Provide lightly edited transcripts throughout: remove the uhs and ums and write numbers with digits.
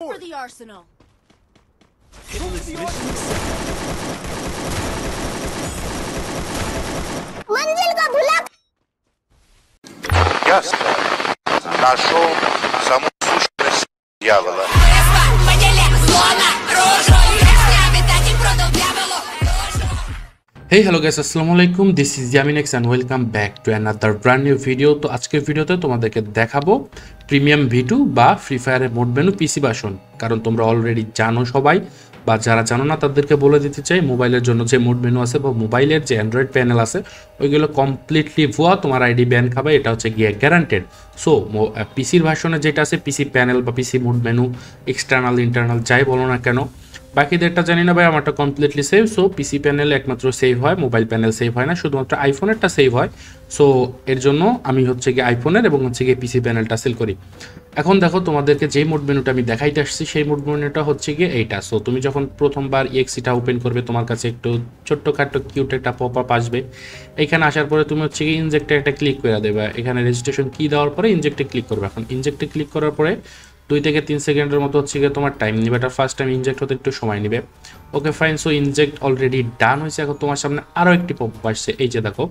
For the arsenal. मंजिल को भुला Ясно. Нашел саму сущность дьявола. Hey hello guys, assalamu alaikum. This is Yaminex and welcome back to another brand new video. তো আজকের ভিডিওতে তোমাদেরকে দেখাবো প্রিমিয়াম V2 বা ফ্রি ফায়ারের মোড মেনু পিসি ভার্সন। কারণ তোমরা অলরেডি জানো সবাই, বা যারা জানো না তাদেরকে বলে দিতে চাই, মোবাইলের জন্য যে মোড মেনু আছে বা মোবাইলের যে অ্যান্ড্রয়েড প্যানেল আছে ওইগুলো কমপ্লিটলি ভুয়া, তোমার আইডি ব্যান খাবে, এটা হচ্ছে গিয়ে গ্যারান্টেড। সো পিসির ভার্সনে যেটা আছে পিসি প্যানেল বা পিসি মোড মেনু, এক্সটার্নাল ইন্টারনাল যাই বলো না কেন, বাকিদেরটা জানি না ভাই, আমারটা কমপ্লিটলি সেভ। সো পিসি প্যানেল একমাত্র সেভ হয়, মোবাইল প্যানেল সেভ হয় না, শুধুমাত্র আইফোনেরটা সেভ হয়। সো এর জন্য আমি হচ্ছে গিয়ে আইফোনের এবং হচ্ছে গিয়ে পিসি প্যানেলটা সেল করি। এখন দেখো তোমাদেরকে যেই মোড মেনুটা আমি দেখাইতে আসছি সেই মোড মেনুটা হচ্ছে গিয়ে এইটা। সো তুমি যখন প্রথমবার EXEটা ওপেন করবে তোমার কাছে একটু ছোট্টখাটো কিউট একটা পপ আপ আসবে। এইখানে আসার পরে তুমি হচ্ছে গিয়ে ইনজেক্টে একটা ক্লিক করে দেবে, এখানে রেজিস্ট্রেশন কি দেওয়ার পরে ইনজেক্টে ক্লিক করবে। এখন ইনজেক্টে ক্লিক করার পরে 2 থেকে 3 সেকেন্ডের মতো হচ্ছে গিয়ে তোমার টাইম নেবে, এটা ফার্স্ট টাইম ইনজেক্ট হতে একটু সময় নেবে। Okay fine, so inject already done হয়েছে। এখন তোমার সামনে আরও একটি পপ আপ আসছে, এই যে দেখো,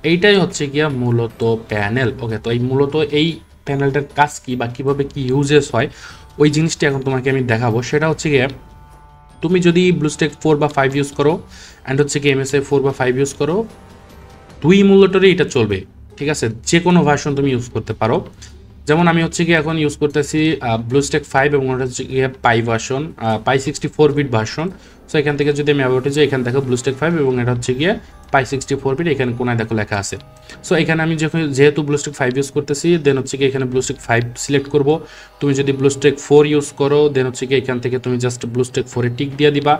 এইটাই হচ্ছে গিয়া মূলত প্যানেল। ওকে, তো এই মূলত এই প্যানেলটার কাজ কি বা কীভাবে কি ইউজেস হয় ওই জিনিসটি এখন তোমাকে আমি দেখাবো। সেটা হচ্ছে গিয়ে তুমি যদি ব্লুস্টেক 4 বা 5 ইউজ করো অ্যান্ড হচ্ছে কি MSI 4 বা 5 ইউজ করো, দুই মূলটরই এটা চলবে, ঠিক আছে? যে কোনো ভার্সন তুমি ইউজ করতে পারো। যেমন আমি হচ্ছে কি এখন ইউজ করতেছি ব্লুস্টেক 5 এবং ওটা হচ্ছে গিয়ে পাই ভার্সন, পাই 64 বিট ভার্সন। সো এখান থেকে যদি আমি অ্যাবাউটে যাই, এখানে দেখো ব্লুস্টেক 5 এবং এটা হচ্ছে গিয়ে পাই 64 বিট, এখানে কোনায় দেখো লেখা আছে। সো এখানে আমি যেহেতু ব্লুস্টেক 5 ইউজ করতেছি, দেন হচ্ছে কি এখানে ব্লুস্টেক 5 সিলেক্ট করব। তুমি যদি ব্লুস্টেক 4 ইউজ করো দেন হচ্ছে কি এখান থেকে তুমি জাস্ট ব্লুস্টেক 4 এ টিক দিয়ে দিবা।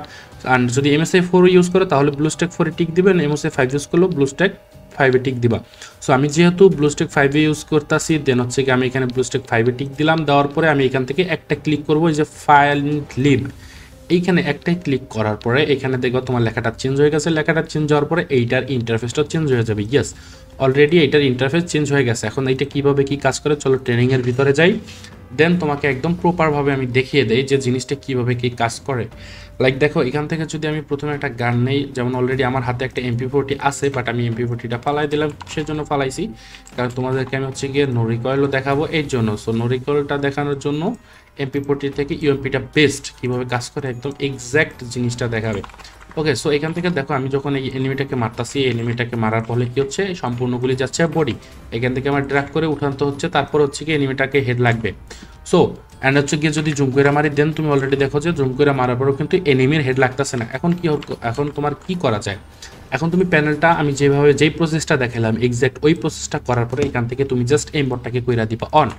অ্যান্ড যদি MSI 4 ইউজ করো তাহলে ব্লুস্টেক 4 এ টিক দিবেন, MSI 5 ইউজ করলেও ব্লুস্টেক 5 এ টিক দিবা। সো আমি যেহেতু ব্লুস্টেক 5 এ ইউজ করতেছি, দেন হচ্ছে কি আমি এখানে ব্লুস্টেক 5 এ টিক দিলাম। দেওয়ার পরে আমি এখান থেকে একটা ক্লিক করব, এই যে ফাইল লিভ, এইখানে একটাই ক্লিক করার পরে এখানে দেখো তোমার লেখাটা চেঞ্জ হয়ে গেছে। লেখাটা চেঞ্জ হওয়ার পরে এইটার ইন্টারফেসটা চেঞ্জ হয়ে যাবে। ইয়েস, অলরেডি এইটার ইন্টারফেস চেঞ্জ হয়ে গেছে। এখন এইটা কীভাবে কী কাজ করে চলো ট্রেনিংয়ের ভিতরে যাই, দেন তোমাকে একদম প্রপারভাবে আমি দেখিয়ে দেই যে জিনিসটা কীভাবে কী কাজ করে। লাইক দেখো, এখান থেকে যদি আমি প্রথমে একটা গান নেই, যেমন অলরেডি আমার হাতে একটা MP40 আছে, বাট আমি MP40টা ফালাই দিলাম, সেজন্য ফালাইছি কারণ তোমাদেরকে আমি হচ্ছে গিয়ে নো রিকয়েলও দেখাবো এর জন্য। সো নো রিকয়েলটা দেখানোর জন্য MP40 থেকে UMPটা বেস্ট, কীভাবে কাজ করে একদম এক্স্যাক্ট জিনিসটা দেখাবে। ওকে, সো এখান থেকে দেখো আমি যখন এই এনিমিটাকে মারতাছি, এই এনিমিটাকে মারার ফলে কী হচ্ছে, সম্পূর্ণগুলি যাচ্ছে বডি, এখান থেকে আমার ড্র্যাগ করে উঠাতে হচ্ছে, তারপর হচ্ছে কি এনিমিটাকে হেড লাগবে। সো অ্যান্ড হচ্ছে গিয়ে যদি জুম করে মারি, দেন তুমি অলরেডি দেখো যে জুম করে মারার পরেও কিন্তু এনিমির হেড লাগতেছে না। এখন কি এখন তোমার কি করা যায়, এখন তুমি প্যানেলটা আমি যেভাবে যেই প্রসেসটা দেখালাম এক্স্যাক্ট ওই প্রসেসটা করার পরে এখান থেকে তুমি জাস্ট এইমবটটাকে কইরা দিবা অন।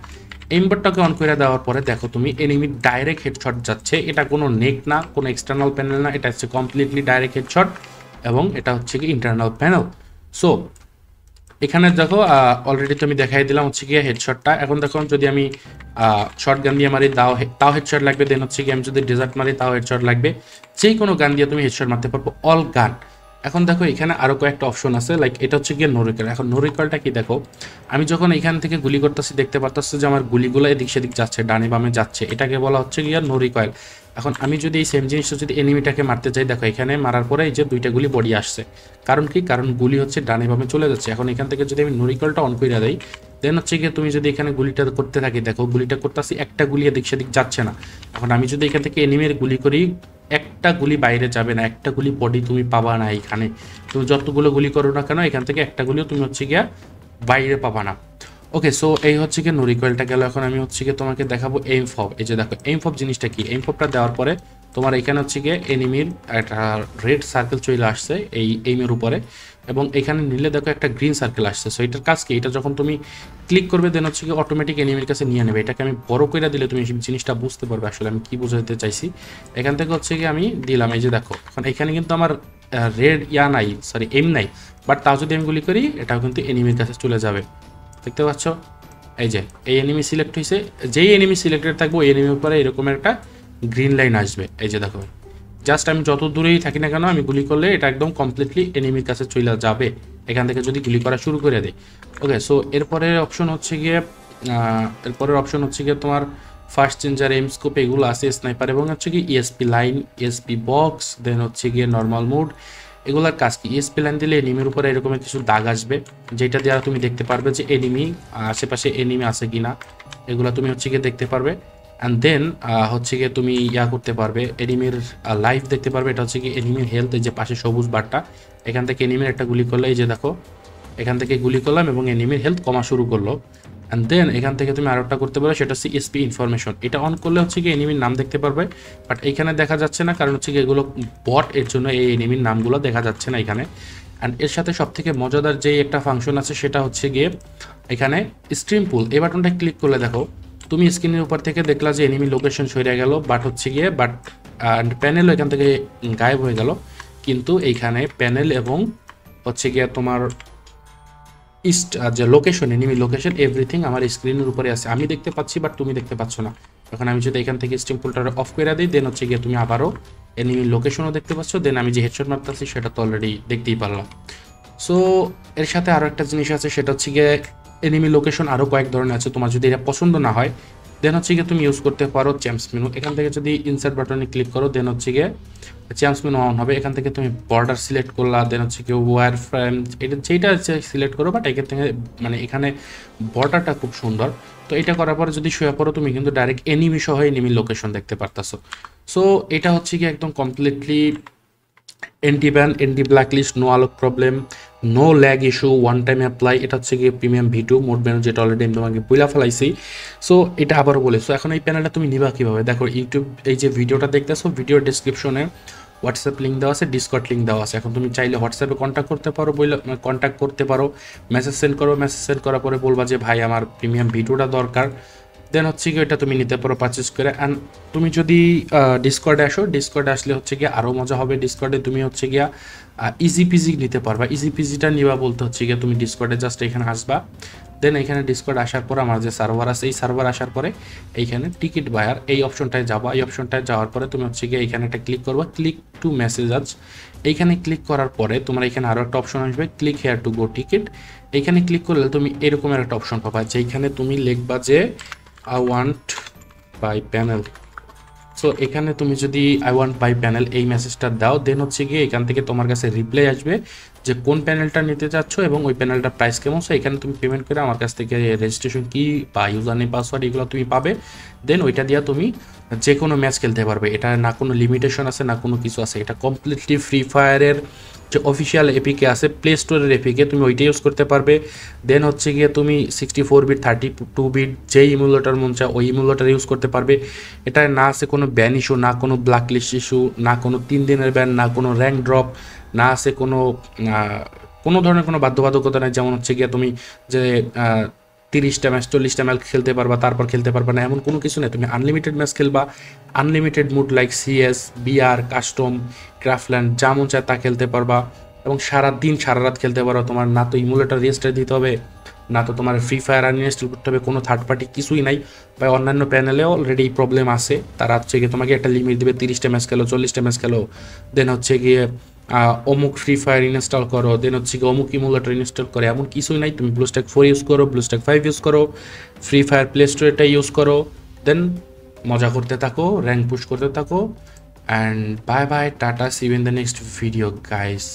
এইমবটটাকে অন করে দেওয়ার পরে দেখো তুমি এনিমির ডাইরেক্ট হেডশট যাচ্ছে, এটা কোনো নেক না, কোনো এক্সটার্নাল প্যানেল না, এটা হচ্ছে কমপ্লিটলি ডাইরেক্ট হেডশট এবং এটা হচ্ছে কি ইন্টারনাল প্যানেল। সো এখানে দেখো অলরেডি তো আমি দেখাই দিলাম হচ্ছে গিয়ে হেডশটটা। এখন দেখো যদি আমি শর্ট গান দিয়ে মারি তাও হেডশট লাগবে, দেন হচ্ছে কি আমি যদি ডেজার্ট মারি তাও হেডশট লাগবে। যেই কোনো গান দিয়ে তুমি হেডশট মারতে পারবো, অল গান। এখন দেখো এখানে আরও কয়েকটা অপশন আছে, লাইক এটা হচ্ছে গিয়ে নো রিকয়েল। এখন নো রিকয়েলটা কি দেখো, আমি যখন এখান থেকে গুলি করতেছি দেখতে পারতেছি যে আমার গুলিগুলো এদিক সেদিক যাচ্ছে, ডানে বামে যাচ্ছে, এটাকে বলা হচ্ছে গিয়ে নো রিকয়েল। এখন আমি যদি এই সেম জিনিসটা যদি এনিমিটাকে মারতে চাই, দেখো এখানে মারার পরে এই যে দুইটা গুলি বডি আসছে, কারণ কি, কারণ গুলি হচ্ছে ডানে বামে চলে যাচ্ছে। এখন এখান থেকে যদি আমি নো রিকয়েলটা অন করে দেই, দেন হচ্ছে গিয়ে তুমি যদি এখানে গুলিটা করতে থাকি, দেখো গুলিটা করতেছি, একটা গুলি এদিক সেদিক যাচ্ছে না। এখন আমি যদি এখান থেকে এনিমির গুলি করি, একটা গুলি বাইরে যাবে না, একটা গুলি বডি তুমি পাবা না। এখানে তুমি যতগুলো গুলি করো না কেন, এখান থেকে একটা গুলিও তুমি হচ্ছে গিয়া বাইরে পাবা না। ওকে, সো এই হচ্ছে গিয়ে নো রিকয়েলটা গেল। এখন আমি হচ্ছে গিয়ে তোমাকে দেখাবো এইম ফব। এই যে দেখো এইম ফব জিনিসটা কি, এইম ফবটা দেওয়ার পরে তোমার এখানে হচ্ছে গিয়ে এনিমির একটা রেড সার্কেল চলে আসছে এই এইমের উপরে, এবং এখানে নিলে দেখো একটা গ্রিন সার্কেল আসছে। সো এটার কাজ কি, এটা যখন তুমি ক্লিক করবে দেন হচ্ছে গিয়ে অটোমেটিক এনিমির কাছে নিয়ে নেবে। এটাকে আমি বড় করে দিলে তুমি জিনিসটা বুঝতে পারবে আসলে আমি কি বোঝাতে চাইছি। এখান থেকে হচ্ছে গিয়ে আমি দিলাম, এই যে দেখো এখন এখানে কিন্তু আমার রেড নাই, সরি এম নাই, বাট তাও যদি আমি গুলি করি এটাও কিন্তু এনিমির কাছে চলে যাবে। দেখতে পাচ্ছ, এই যে এই এনিমি সিলেক্ট হয়েছে, যেই এনিমি সিলেক্টেড থাকবো ওই এনিমির উপরে এরকম একটা গ্রিন লাইন আসবে। এই যে দেখো, জাস্ট আমি যত দূরেই থাকি না কেন আমি গুলি করলে এটা একদম কমপ্লিটলি এনিমির কাছে চলে যাবে এখান থেকে যদি গুলি করা শুরু করে দেয়। ওকে, সো এরপরের অপশন হচ্ছে গিয়ে তোমার ফার্স্ট চেঞ্জার, এম স্কোপ এগুলো আছে, স্নাইপার এবং হচ্ছে কি ইএসপি লাইন, ইএসপি বক্স, দেন হচ্ছে গিয়ে নর্মাল মোড। এগুলোর কাজ কি, ইএসপি লাইন দিলে এনিমির উপরে এরকম কিছু দাগ আসবে, যেটা দিয়ে তুমি দেখতে পারবে যে এনিমি আশেপাশে এনিমি আছে কিনা, এগুলো তুমি হচ্ছে গিয়ে দেখতে পারবে। অ্যান্ড দেন হচ্ছে গিয়ে তুমি করতে পারবে, এনিমির লাইফ দেখতে পারবে। এটা হচ্ছে কি এনিমির হেলথ, এই যে পাশে সবুজ বারটা, এখান থেকে এনিমির একটা গুলি করলে, এই যে দেখো এখান থেকে গুলি করলাম এবং এনিমির হেলথ কমা শুরু করলো। অ্যান্ড দেন এখান থেকে তুমি আরও একটা করতে পারো, সেটা হচ্ছে এসপি ইনফরমেশন। এটা অন করলে হচ্ছে কি এনিমির নাম দেখতে পারবে, বাট এখানে দেখা যাচ্ছে না, কারণ হচ্ছে কি এগুলো বট, এর জন্য এই এনিমির নামগুলো দেখা যাচ্ছে না এখানে। অ্যান্ড এর সাথে সব থেকে মজাদার যে একটা ফাংশন আছে সেটা হচ্ছে গিয়ে এখানে স্ট্রিম পুল। এই বাটনটা ক্লিক করলে দেখো তুমি স্ক্রিনের উপর থেকে দেখলা যে এনিমি লোকেশন সরে গেল, বাট হচ্ছে গিয়ে প্যানেলও এখান থেকে গায়েব হয়ে গেল, কিন্তু এইখানে প্যানেল এবং হচ্ছে গিয়ে তোমার যে লোকেশন, এনিমি লোকেশন, এভরিথিং আমার স্ক্রিনের উপরে আছে, আমি দেখতে পাচ্ছি বাট তুমি দেখতে পাচ্ছ না। এখন আমি যদি এখান থেকে স্ট্রিম পুলটা অফ করে দিই, দেন হচ্ছে গিয়ে তুমি আবারও এনিমি লোকেশনও দেখতে পাচ্ছ, দেন আমি যে হেডশট মারতেছি সেটা তো অলরেডি দেখতেই পারলাম। সো এর সাথে আরও একটা জিনিস আছে, সেটা হচ্ছে গিয়ে এনিমি লোকেশন আরও কয়েক ধরনের আছে, তোমার যদি এটা পছন্দ না হয় দেন হচ্ছে গিয়ে তুমি ইউজ করতে পারো চ্যাম্পস মেনু। এখান থেকে যদি ইনসার্ট বাটনে ক্লিক করো, দেন হচ্ছে গিয়ে চ্যাম্পস মেনু অন হবে। এখান থেকে তুমি বর্ডার সিলেক্ট করলা, দেন হচ্ছে গিয়ে ওয়ার ফ্রেম, এটা যেটা সিলেক্ট করো, বাট এখান থেকে মানে এখানে বর্ডারটা খুব সুন্দর। তো এটা করার পরে যদি শুয়ে পড়ো, তুমি কিন্তু ডাইরেক্ট এনিমি সহ এনিমি লোকেশন দেখতে পারতাছো। সো এটা হচ্ছে গিয়ে একদম completely anti ban, anti blacklist, no আলোক problem, no lag issue, one time apply. এটা হচ্ছে গিয়ে প্রিমিয়াম ভি2 মোড ব্যান, যেটা অলরেডি আমি তোমাকে বইলা ফেলাইছি। সো এটা আবারও বলে, সো এখন এই প্যানেলটা তুমি নিবা কীভাবে, দেখো ইউটিউব এই যে ভিডিওটা দেখতেছো, ভিডিওর ডিসক্রিপশনে হোয়াটসঅ্যাপ লিঙ্ক দেওয়া আছে, ডিসকর্ড লিঙ্ক দেওয়া আছে। এখন তুমি চাইলে হোয়াটসঅ্যাপে কন্ট্যাক্ট করতে পারো, কন্ট্যাক্ট করতে পারো, মেসেজ সেন্ড করো, মেসেজ সেন্ড করার পরে বলবা যে ভাই আমার প্রিমিয়াম ভিডিওটা দরকার, দেন হচ্ছে গিয়ে এটা তুমি নিতে পারো পারচেস করে। অ্যান্ড তুমি যদি ডিসকর্ডে আসো, ডিসকর্ডে আসলে হচ্ছে গিয়ে আরও মজা হবে। ডিসকর্ডে তুমি হচ্ছে গিয়া ইজি পিজি নিতে পারবা। ইজি পিজিটা নিবা বলতে হচ্ছে গিয়ে তুমি ডিসকর্ডে জাস্ট এখানে আসবা, দেন এখানে ডিসকর্ড আসার পর আমার যে সার্ভার আছে, এই সার্ভার আসার পরে এইখানে টিকিট বায়ার এই অপশনটায় যাবা। এই অপশনটায় যাওয়ার পরে তুমি হচ্ছে গিয়ে এইখানে একটা ক্লিক করবা, ক্লিক টু মেসেজ। এইখানে ক্লিক করার পরে তোমার এখানে আরও একটা অপশন আসবে, click here to go ticket. এইখানে ক্লিক করলে তুমি এরকমের একটা অপশন পাবা, যেইখানে তুমি লিখবা যে I want by panel। So এখানে তুমি যদি I want by panel এই মেসেজটা দাও, দেন হচ্ছে গিয়ে এখান থেকে তোমার কাছে রিপ্লাই আসবে যে কোন প্যানেলটা নিতে চাচ্ছ এবং ওই প্যানেলটার প্রাইস কেমন। সো এখানে তুমি পেমেন্ট করে আমার কাছ থেকে রেজিস্ট্রেশন কি বা ইউজার নেম পাসওয়ার্ড এগুলো তুমি পাবে, দেন ওইটা দিয়ে তুমি যে কোনো ম্যাচ খেলতে পারবে। এটা না কোনো লিমিটেশন আছে না কোনো কিছু আছে, এটা কমপ্লিটলি ফ্রি ফায়ারের যে অফিসিয়াল এপিকে আছে, প্লে স্টোরের এপিকে, তুমি ওইটা ইউজ করতে পারবে। দেন হচ্ছে গিয়ে তুমি 64 বিট 32 বিট যেই ইমুলেটর মন চায় ওই ইমুলেটর ইউজ করতে পারবে। এটা না আছে কোনো ব্যান ইস্যু, না কোনো ব্ল্যাক লিস্ট ইস্যু, না কোনো 3 দিনের ব্যান, না কোনো র্যাঙ্ক ড্রপ, না আছে কোনো ধরনের কোনো বাধ্যবাধকতা নেই। যেমন হচ্ছে গিয়ে তুমি যে 30টা ম্যাচ 40টা ম্যাচ খেলতে পারবা, তারপর খেলতে পারবা না, এমন কোনো কিছু নেই। তুমি আনলিমিটেড ম্যাচ খেলবা, unlimited mode like CS, BR, custom, craftland, যা মন চায় তা খেলতে পারবা এবং সারা রাত খেলতে পারো। তোমার না তো ইমুলেটর রেজিস্টার দিতে হবে, না তো তোমার ফ্রি ফায়ার আনইনস্টল করতে হবে, কোনো থার্ড পার্টি কিছুই নাই। বা অন্যান্য প্যানেলেও অলরেডি এই প্রবলেম আছে, তারা হচ্ছে গিয়ে তোমাকে একটা লিমিট দেবে, 30টা ম্যাচ খেলো, 40টা ম্যাচ খেলো, দেন হচ্ছে গিয়ে অমুক ফ্রি ফায়ার ইনস্টল করো, দেন হচ্ছে গিয়ে অমুক ইমুলেটর ইনস্টল করে, এমন কিছুই নাই। তুমি ব্লুস্ট্যাক 4 ইউজ করো, ব্লুস্ট্যাক 5 ইউজ করো, ফ্রি ফায়ার প্লে স্টোরটা ইউজ করো, দেন মজা করতে থাকো, র্যাঙ্ক পুশ করতে থাকো। অ্যান্ড বাই বাই, টাটা, see you in the next video guys.